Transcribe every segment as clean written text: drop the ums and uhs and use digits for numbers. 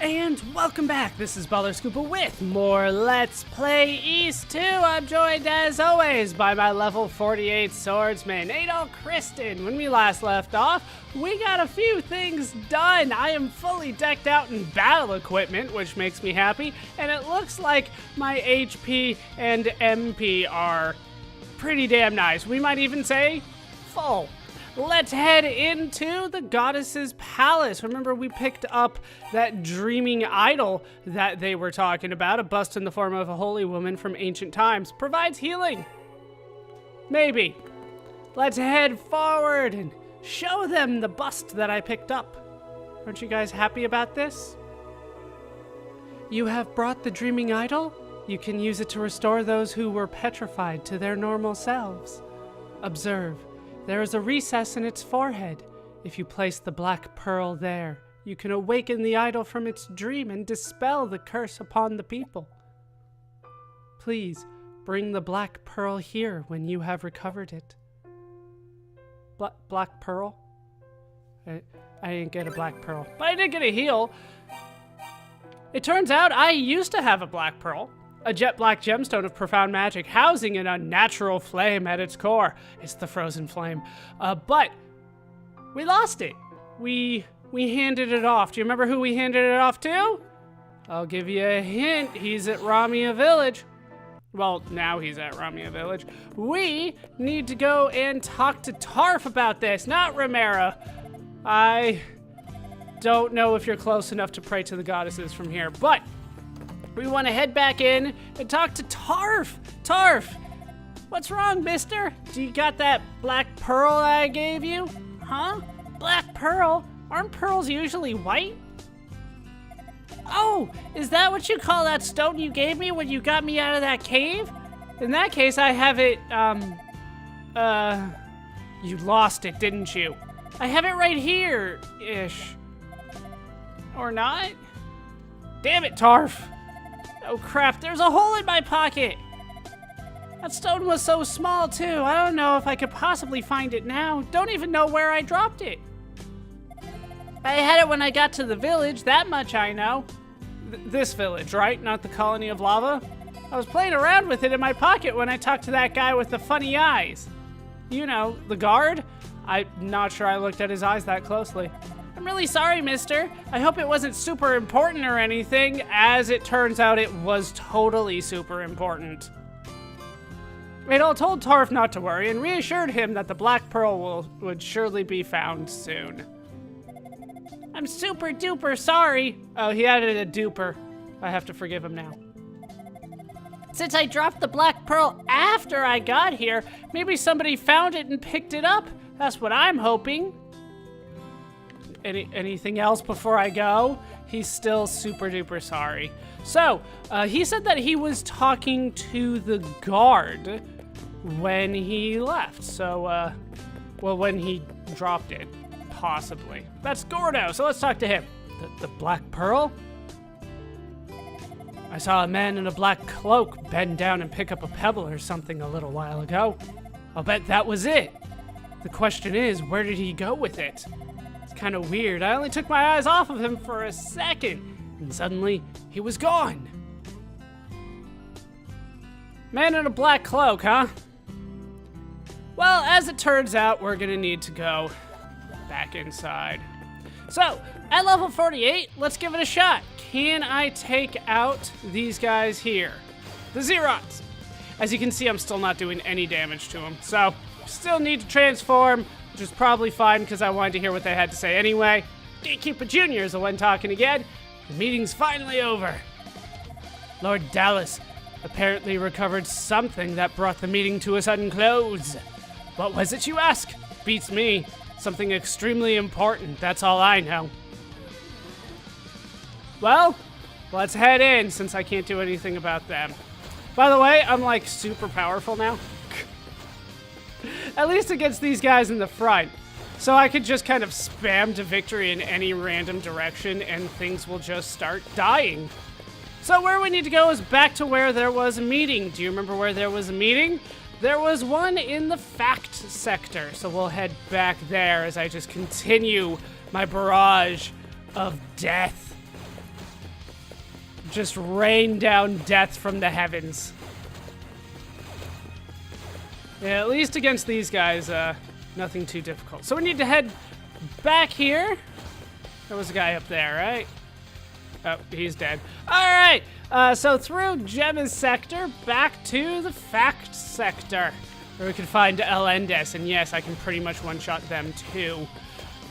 And welcome back. This is Baller Scooper with more Let's Play East 2. I'm joined as always by my level 48 swordsman, Adol Kristen. When we last left off, we got a few things done. I am fully decked out in battle equipment, which makes me happy. And it looks like my HP and MP are pretty damn nice. We might even say full. Let's head into the goddess's palace. Remember, we picked up that dreaming idol that they were talking about. A bust in the form of a holy woman from ancient times. Provides healing. Maybe. Let's head forward and show them the bust that I picked up. Aren't you guys happy about this? You have brought the dreaming idol? You can use it to restore those who were petrified to their normal selves. Observe. There is a recess in its forehead. If you place the black pearl there, you can awaken the idol from its dream and dispel the curse upon the people. Please, bring the black pearl here when you have recovered it. Black pearl? I didn't get a black pearl, but I did get a heal. It turns out I used to have a black pearl. A jet black gemstone of profound magic, housing an unnatural flame at its core. It's the frozen flame. But we lost it. We handed it off. Do you remember who we handed it off to? I'll give you a hint. He's at Ramia Village. Well, now he's at Ramia Village. We need to go and talk to Tarf about this, not Romero. I don't know if you're close enough to pray to the goddesses from here, but we want to head back in and talk to Tarf. Tarf, what's wrong, mister? Do you got that black pearl I gave you? Huh? Black pearl? Aren't pearls usually white? Oh, is that what you call that stone you gave me when you got me out of that cave? In that case, I have it, you lost it, didn't you? I have it right here-ish. Or not? Damn it, Tarf. Oh crap, there's a hole in my pocket! That stone was so small too, I don't know if I could possibly find it now. Don't even know where I dropped it. I had it when I got to the village, that much I know. This village, right? Not the colony of lava? I was playing around with it in my pocket when I talked to that guy with the funny eyes. You know, the guard? I'm not sure I looked at his eyes that closely. I'm really sorry, mister. I hope it wasn't super important or anything. As it turns out, it was totally super important. Adol told Tarf not to worry and reassured him that the Black Pearl would surely be found soon. I'm super duper sorry. Oh, he added a duper. I have to forgive him now. Since I dropped the Black Pearl after I got here, maybe somebody found it and picked it up. That's what I'm hoping. Anything else before I go? He's still super duper sorry. So, he said that he was talking to the guard when he left. So, well, when he dropped it, possibly. That's Gordo, so let's talk to him. The Black Pearl? I saw a man in a black cloak bend down and pick up a pebble or something a little while ago. I'll bet that was it. The question is, where did he go with it? Kind of weird. I only took my eyes off of him for a second, and suddenly he was gone. Man in a black cloak, huh? Well, as it turns out, we're gonna need to go back inside. So, at level 48, let's give it a shot. Can I take out these guys here? The Zerots. As you can see, I'm still not doing any damage to them, so still need to transform, which is probably fine because I wanted to hear what they had to say anyway. Gatekeeper Jr. is the one talking again. The meeting's finally over. Lord Dallas apparently recovered something that brought the meeting to a sudden close. What was it, you ask? Beats me. Something extremely important, that's all I know. Well, let's head in since I can't do anything about them. By the way, I'm like super powerful now. At least against these guys in the front. So I could just kind of spam to victory in any random direction and things will just start dying. So where we need to go is back to where there was a meeting. Do you remember where there was a meeting? There was one in the fact sector. So we'll head back there as I just continue my barrage of death. just rain down death from the heavens. Yeah, at least against these guys, nothing too difficult. So we need to head back here. There was a guy up there, right? Oh, he's dead. All right, so through Gemma's sector, back to the fact sector, where we can find Elendes, and yes, I can pretty much one-shot them too.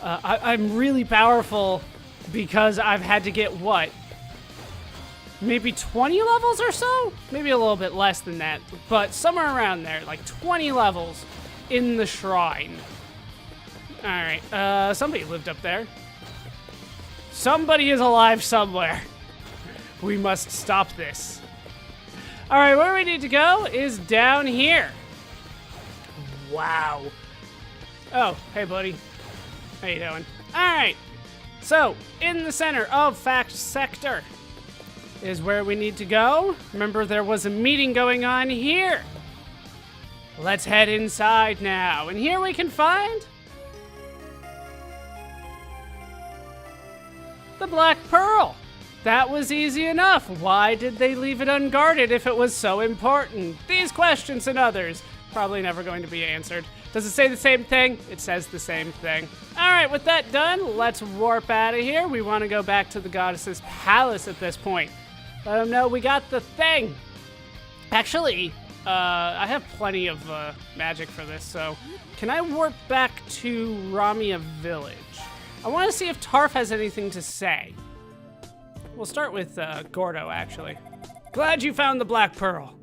I'm really powerful because I've had to get, what? Maybe 20 levels or so? Maybe a little bit less than that, but somewhere around there, like 20 levels in the shrine. All right, somebody lived up there. Somebody is alive somewhere. We must stop this. All right, where we need to go is down here. Wow. Oh, hey, buddy. How you doing? All right. So, in the center of Fact Sector is where we need to go. Remember, there was a meeting going on here. Let's head inside now. And here we can find the Black Pearl. That was easy enough. Why did they leave it unguarded if it was so important? These questions and others probably never going to be answered. Does it say the same thing? It says the same thing. All right, with that done, let's warp out of here. We want to go back to the goddess's palace at this point. Let them know we got the thing. Actually, I have plenty of magic for this, so can I warp back to Ramia Village? I want to see if Tarf has anything to say. We'll start with Gordo, actually. Glad you found the Black Pearl.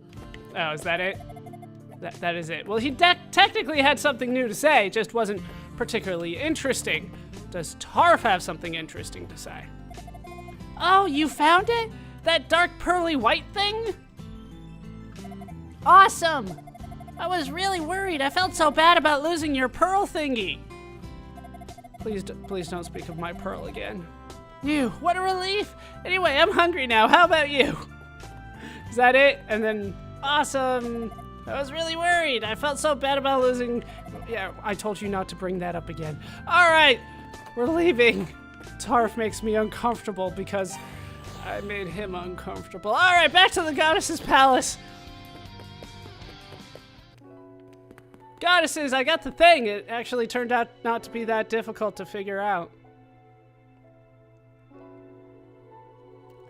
Oh, is that it? That is it. Well, he technically had something new to say, just wasn't particularly interesting. Does Tarf have something interesting to say? Oh, you found it? That dark pearly white thing? Awesome! I was really worried. I felt so bad about losing your pearl thingy. Please don't speak of my pearl again. Phew, what a relief. Anyway, I'm hungry now. How about you? Is that it? And then, awesome. I was really worried. I felt so bad about losing. Yeah, I told you not to bring that up again. All right, we're leaving. Tarf makes me uncomfortable because I made him uncomfortable. All right, back to the goddess's palace. Goddesses, I got the thing. It actually turned out not to be that difficult to figure out.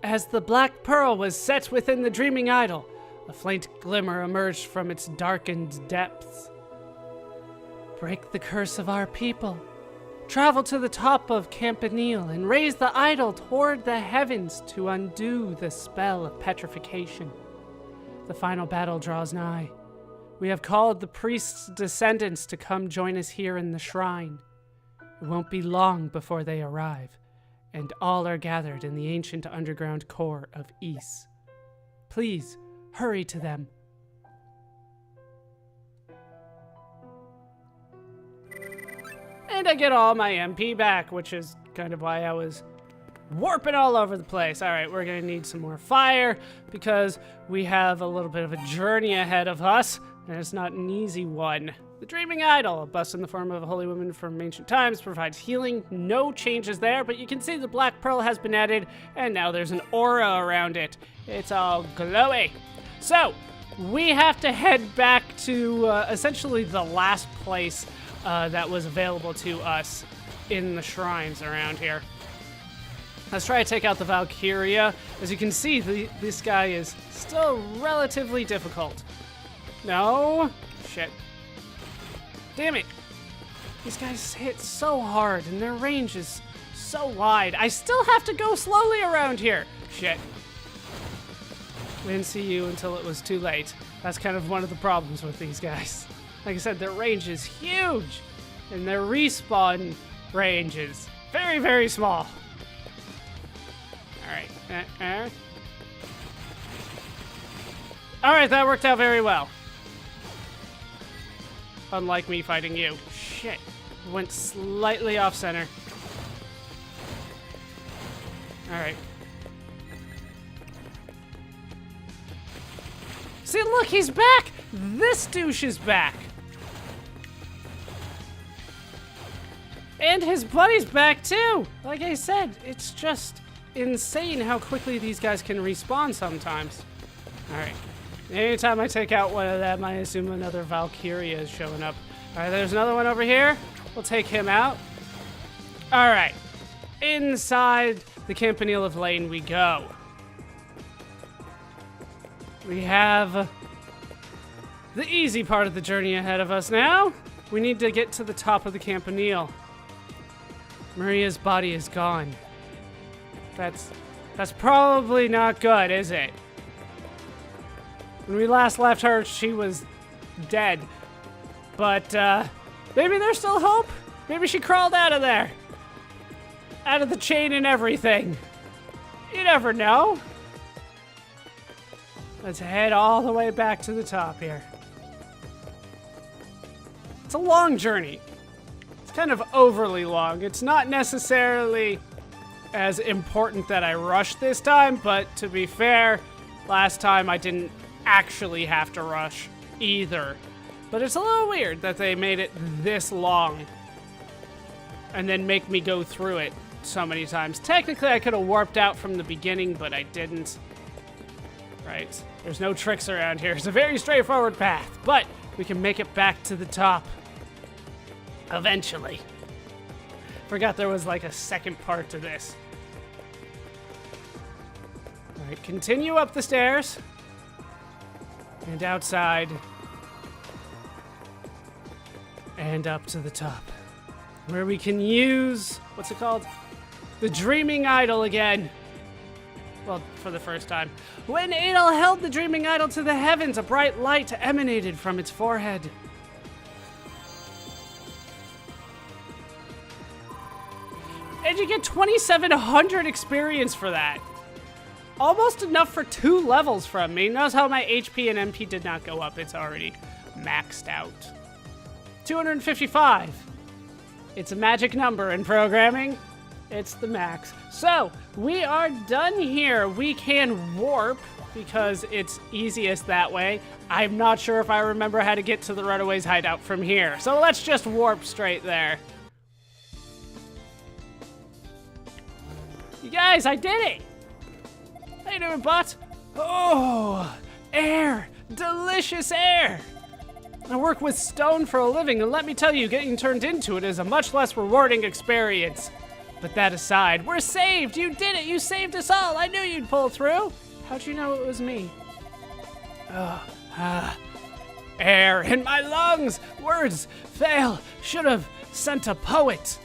As the Black Pearl was set within the dreaming idol, a faint glimmer emerged from its darkened depths. Break the curse of our people. Travel to the top of Campanile and raise the idol toward the heavens to undo the spell of petrification. The final battle draws nigh. We have called the priest's descendants to come join us here in the shrine. It won't be long before they arrive, and all are gathered in the ancient underground core of Ys. Please, hurry to them. And I get all my MP back, which is kind of why I was warping all over the place. All right, we're gonna need some more fire because we have a little bit of a journey ahead of us, and it's not an easy one. The Dreaming Idol, a bust in the form of a holy woman from ancient times, provides healing. No changes there, but you can see the Black Pearl has been added, and now there's an aura around it. It's all glowy. So, we have to head back to essentially the last place that was available to us in the shrines around here. Let's try to take out the Valkyria. As you can see, this guy is still relatively difficult. No. Shit. Damn it. These guys hit so hard and their range is so wide. I still have to go slowly around here. Shit. We didn't see you until it was too late. That's kind of one of the problems with these guys. Like I said, their range is huge, and their respawn range is very, very small. Alright. Alright, that worked out very well. Unlike me fighting you. Shit. Went slightly off center. Alright. See, look, he's back! This douche is back! And his buddy's back too! Like I said, it's just insane how quickly these guys can respawn sometimes. Alright. Anytime I take out one of them, I assume another Valkyria is showing up. Alright, there's another one over here. We'll take him out. Alright. Inside the Campanile of Lane we go. We have the easy part of the journey ahead of us now. We need to get to the top of the Campanile. Maria's body is gone. That's probably not good, is it? When we last left her, she was dead. But, maybe there's still hope? Maybe she crawled out of there. Out of the chain and everything. You never know. Let's head all the way back to the top here. It's a long journey. It's kind of overly long. It's not necessarily as important that I rushed this time, but to be fair, last time I didn't actually have to rush either. But it's a little weird that they made it this long and then make me go through it so many times. Technically, I could have warped out from the beginning, but I didn't. Right. There's no tricks around here. It's a very straightforward path, but we can make it back to the top. Eventually. Forgot there was like a second part to this. Alright, continue up the stairs. And outside. And up to the top. Where we can use, what's it called? The Dreaming Idol again. Well, for the first time. When Adel held the Dreaming Idol to the heavens, a bright light emanated from its forehead. And you get 2,700 experience for that. Almost enough for 2 levels from me. Notice how my HP and MP did not go up. It's already maxed out. 255. It's a magic number in programming. It's the max. So, we are done here. We can warp because it's easiest that way. I'm not sure if I remember how to get to the Runaways hideout from here. So let's just warp straight there. You guys, I did it! How you doing, bots? Oh, air! Delicious air! I work with stone for a living, and let me tell you, getting turned into it is a much less rewarding experience. But that aside, we're saved! You did it! You saved us all! I knew you'd pull through! How'd you know it was me? Air in my lungs! Words fail! Should have sent a poet!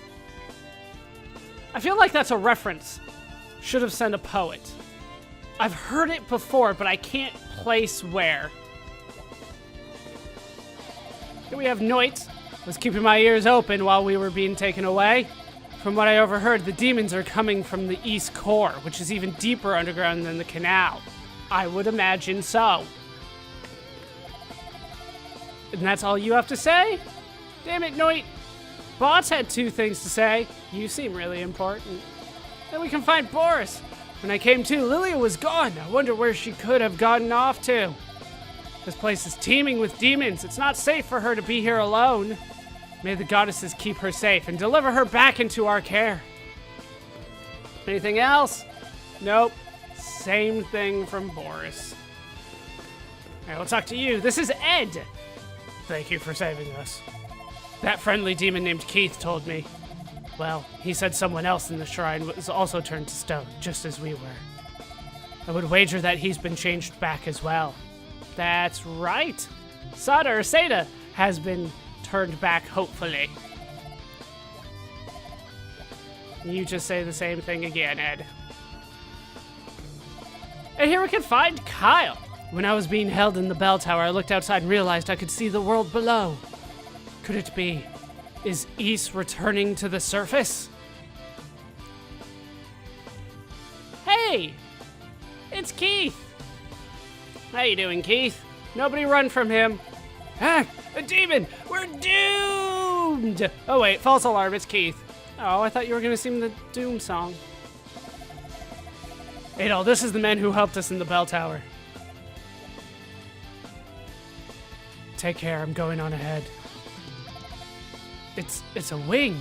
I feel like that's a reference. Should have sent a poet. I've heard it before, but I can't place where. Here we have Noit. Was keeping my ears open while we were being taken away. From what I overheard, the demons are coming from the East Core, which is even deeper underground than the canal. I would imagine so. And that's all you have to say? Damn it, Noit. Bots had 2 things to say. You seem really important. Then we can find Boris. When I came to, Lilia was gone. I wonder where she could have gotten off to. This place is teeming with demons. It's not safe for her to be here alone. May the goddesses keep her safe and deliver her back into our care. Anything else? Nope. Same thing from Boris. All right, we'll talk to you. This is Ed. Thank you for saving us. That friendly demon named Keith told me. Well, he said someone else in the shrine was also turned to stone, just as we were. I would wager that he's been changed back as well. That's right. Sada has been turned back, hopefully. You just say the same thing again, Ed. And here we can find Kyle. When I was being held in the bell tower, I looked outside and realized I could see the world below. Could it be? Is Ys returning to the surface? Hey! It's Keith! How you doing, Keith? Nobody run from him. Ah! A demon! We're doomed! Oh wait, false alarm, it's Keith. Oh, I thought you were gonna sing the Doom song. Adel, this is the man who helped us in the bell tower. Take care, I'm going on ahead. It's a wing.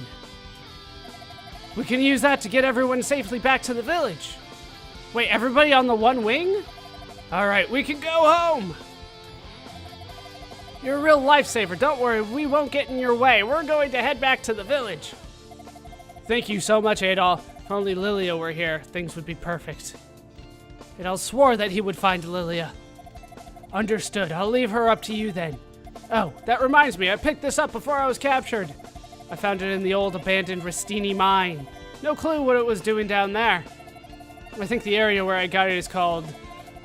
We can use that to get everyone safely back to the village. Wait, everybody on the one wing? All right, we can go home. You're a real lifesaver. Don't worry, we won't get in your way. We're going to head back to the village. Thank you so much, Adolf. If only Lilia were here, things would be perfect. Adolf swore that he would find Lilia. Understood. I'll leave her up to you then. Oh, that reminds me. I picked this up before I was captured. I found it in the old abandoned Restini mine. No clue what it was doing down there. I think the area where I got it is called,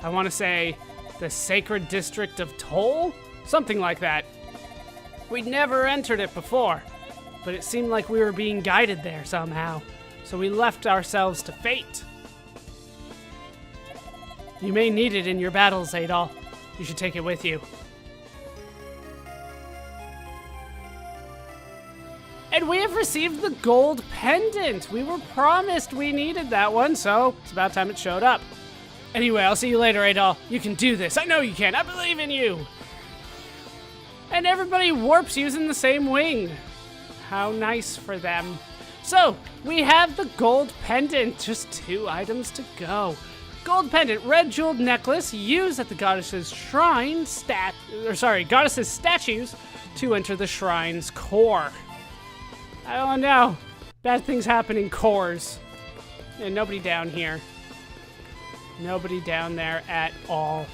I want to say, the Sacred District of Toll? Something like that. We'd never entered it before, but it seemed like we were being guided there somehow, so we left ourselves to fate. You may need it in your battles, Adolf. You should take it with you. And we have received the gold pendant. We were promised we needed that one, so it's about time it showed up. Anyway, I'll see you later, Adolf. You can do this. I know you can. I believe in you. And everybody warps using the same wing. How nice for them. So, we have the gold pendant. Just 2 items to go. Gold pendant, red jeweled necklace used at the goddess's shrine goddess's statues to enter the shrine's core. I don't know. Bad things happen in cores. And nobody down here. Nobody down there at all.